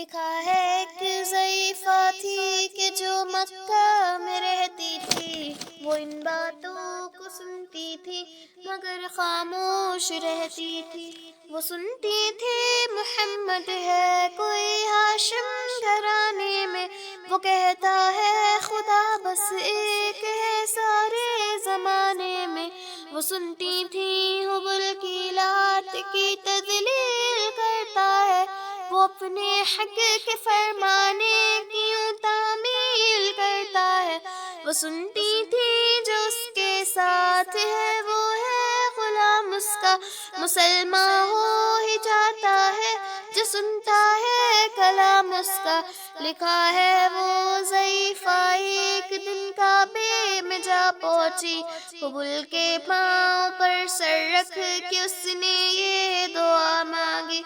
لکھا ہے ایک ضعیفہ تھی کہ جو مکہ میں رہتی تھی، وہ ان باتوں کو سنتی تھی مگر خاموش رہتی تھی۔ وہ سنتی تھی محمد ہے کوئی ہاشم گھرانے میں، وہ کہتا ہے خدا بس ایک ہے سارے زمانے میں۔ وہ سنتی تھی حبل کی لات کی تذلیل کرتا ہے، وہ اپنے حق کے فرمانے کی یوں تعمیل کرتا ہے۔ وہ سنتی تھی جو اس کے ساتھ ہے وہ ہے غلام اس کا، مسلمان ہو ہی جاتا ہے جو سنتا ہے کلام اس کا۔ لکھا ہے وہ ضعیفہ ایک دن کعبے میں جا پہنچی، حبل کے پاؤں پر سر رکھ کے اس نے یہ دعا مانگی،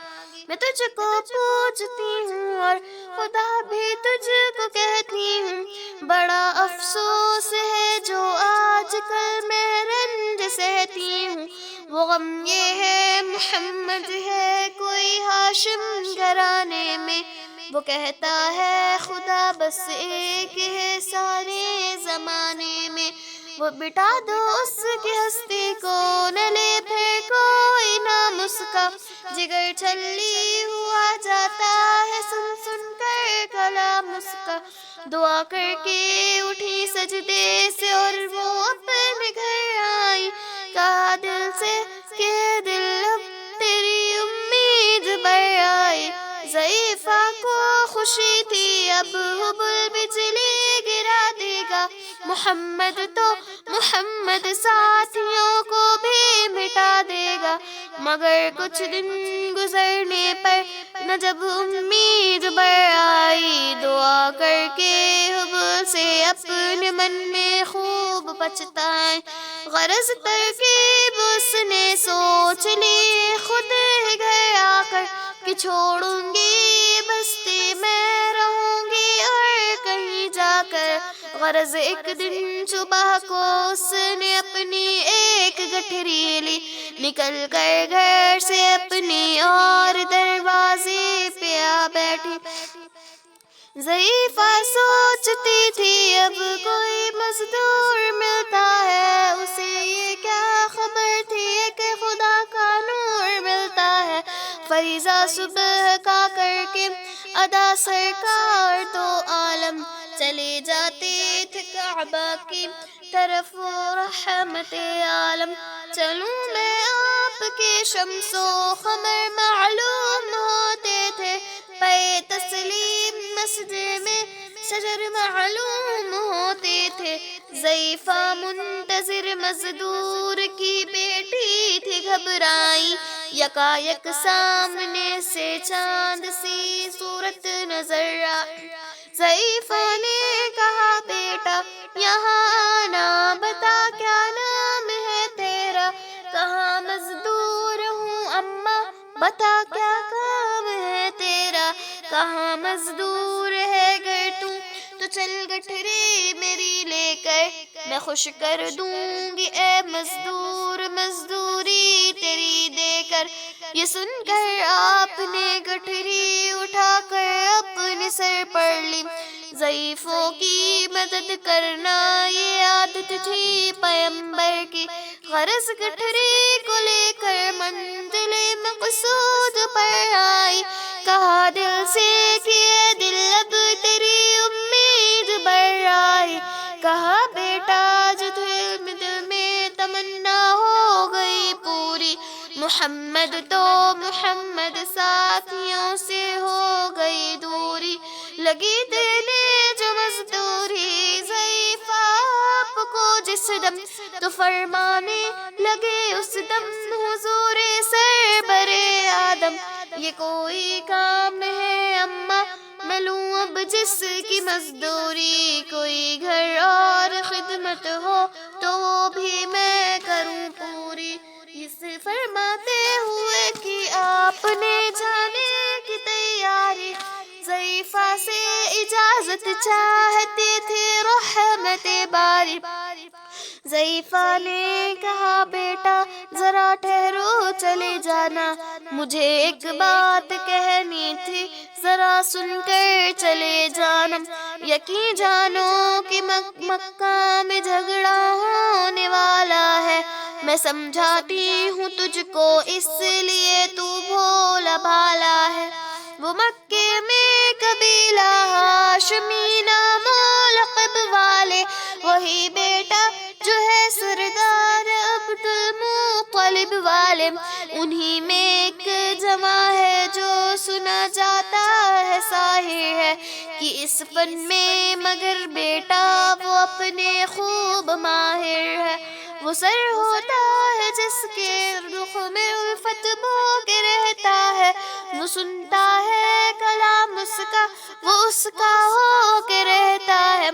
میں تجھ کو پوجتی ہوں اور خدا بھی تجھ کو کہتی ہوں، بڑا افسوس ہے جو آج کل میں رنج سہتی ہوں۔ وہ غم یہ ہے محمد ہے کوئی ہاشم گھرانے میں، وہ کہتا ہے خدا بس ایک ہے سارے زمانے میں۔ وہ بٹا دو اس کی ہستی کو، نہ لے پھر کوئی نام اس کا، جگر چھلی ہوا جاتا ہے سن سن کر کلام اس کا۔ دعا کر کے اٹھی سجدے سے اور وہ اپنے گھر آئی، کہا دل سے کہ دل اب تیری امید بر آئی۔ ضعیفہ کو خوشی تھی اب حبل بجلی گرا دے گا، محمد تو محمد ساتھیوں کو بھی مٹا دے گا۔ مگر کچھ دن گزرنے پر نہ جب امید بر آئی، دعا کر کے حبل سے اپنے من میں خوب پچھتائے، غرض ترکیب اس نے سوچ لی خود ہی گھر آ کر کہ چھوڑوں گی بستی میں رہوں گی اور کہیں جا کر۔ غرض ایک دن صبح کو اس نے اپنی ایک گٹھری لی، نکل کر گھر سے اپنی اور دروازے پہ آ بیٹھی۔ ضعیفہ سوچتی تھی اب کوئی مزدور ملتا ہے، اسے یہ کیا خبر تھی کہ خدا کا نور ملتا ہے۔ فریضہ صبح کا کر کے ادا سرکار دو عالم چلے جاتے تھے کعبہ کی طرف، رحمت عالم چلوں میں آپ کے شمس و قمر معلوم ہوتے تھے، پے تسلیم مسجد میں شجر معلوم ہوتے تھے۔ ضعیفہ منتظر مزدور کی بیٹی تھی گھبرائی، یکایک سامنے سے چاند سی صورت نظر آئی۔ ضعیفہ نے کہا بیٹا یہاں آنا، بتا کیا نام ہے تیرا، کہاں مزدور ہوں اماں بتا کیا کام ہے تیرا، کہاں مزدور ہے گر تو چل گٹھری میری لے کر، میں خوش کر دوں گی اے مزدور مزدوری تیری دے کر۔ یہ سن کر آپ نے گٹھری اٹھا کر اپنے سر پر لی، ضعیفوں کی مدد کرنا یہ عادت تھی پیغمبر کی۔ غرض گٹھری کو لے کر منزل مقصود پر آئی، کہا دل سے کہ اے دل اب تیری امید بر آئی، کہا بیٹا جو دل میں تمنا ہو گئی پوری، محمد تو محمد ساتھیوں سے ہو گئی دوری، لگی دینے جو مزدوری ضعیفہ آپ کو جس دم، تو فرمانے لگے اس دم حضور سربر آدم، یہ کوئی کام ہے اماں میں لوں اب جس کی مزدوری، کوئی گھر اور خدمت ہو تو وہ بھی میں کروں پوری۔ اس فرماتے ہوئے کہ آپ نے جانے کی تیاری، ضعیفہ سے اجازت چاہتی تھی رحمت باری۔ ضعیفہ نے کہا بیٹا ذرا ٹھہرو چلے جانا، مجھے ایک بات کہنی تھی، ذرا سن کر چلے جانا۔ یقین جانو کہ مکہ میں جھگڑا ہونے والا ہے، میں سمجھاتی ہوں تجھ کو اس لیے تو بھولا بھالا ہے۔ وہ مکے میں قبیلہ ہاشمی نام و لقب والے، وہی بیٹا جو ہے سردار عبد المطلب والے، انہی میں ایک جمع ہے جو سنا جاتا ہے ساحر ہے کہ اس فن میں، مگر بیٹا وہ اپنے خوب ماہر ہے۔ وہ سر ہوتا ہے جس کے رخ میں الفت بو کے رہتا ہے، وہ سنتا ہے کلام اس کا، وہ اس کا ہو کے رہتا ہے۔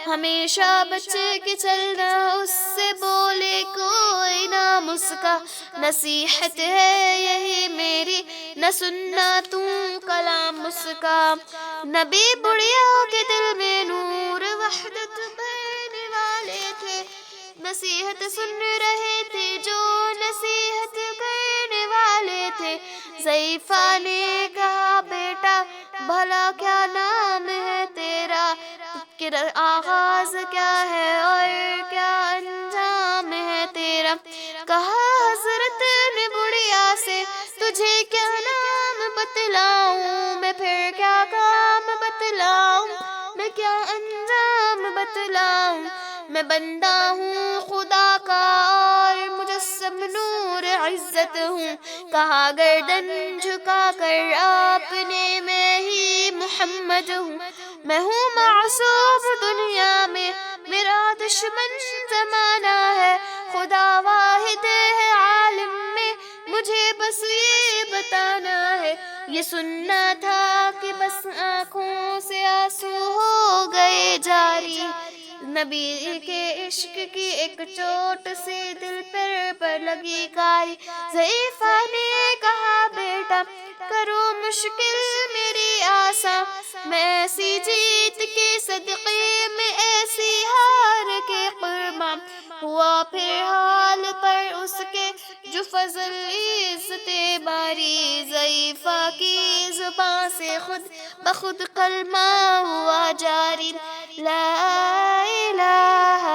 ہمیشہ بچے کے چلنا، اس سے بولے کوئی نام اس کا، نصیحت ہے یہی میری، نہ سننا تو کلام اس کا۔ نبی بڑھیا کے دل میں نور وحدت بھرنے والے تھے، نصیحت سن رہے تھے جو نصیحت کرنے والے تھے۔ ضعیفہ نے کہا بیٹا بھلا کیا نام ہے تیرا، آغاز کیا ہے اور کیا انجام ہے تیرا؟ کہا حضرت نے بڑھیا سے تجھے کیا نام بتلاؤں، میں پھر کیا کام بتلاؤں، میں کیا انجام بتلاؤں؟ میں بندہ ہوں خدا کا اور مجسم نور عزت ہوں، کہا گردن جھکا کر آپ نے میں ہی محمد ہوں۔ میں ہوں معصوم دنیا میں، میرا دشمن زمانہ ہے، خدا واحد ہے عالم میں، مجھے بس یہ بتانا ہے۔ یہ سننا تھا کہ بس آنکھوں سے آنسو ہو گئے جاری، نبی کے عشق کی ایک چوٹ سے دل پر لگی کاری۔ ضعیفہ نے کہا بیٹا کرو مشکل میری آساں، میں ایسی جیت کے صدقے میں ایسی ہار کے قرباں، ہوا پھر حال پر اس کے جو فضل عزت باری۔ ضعیفہ کی زباں سے خود بخود کلمہ ہوا جاری، لا الہ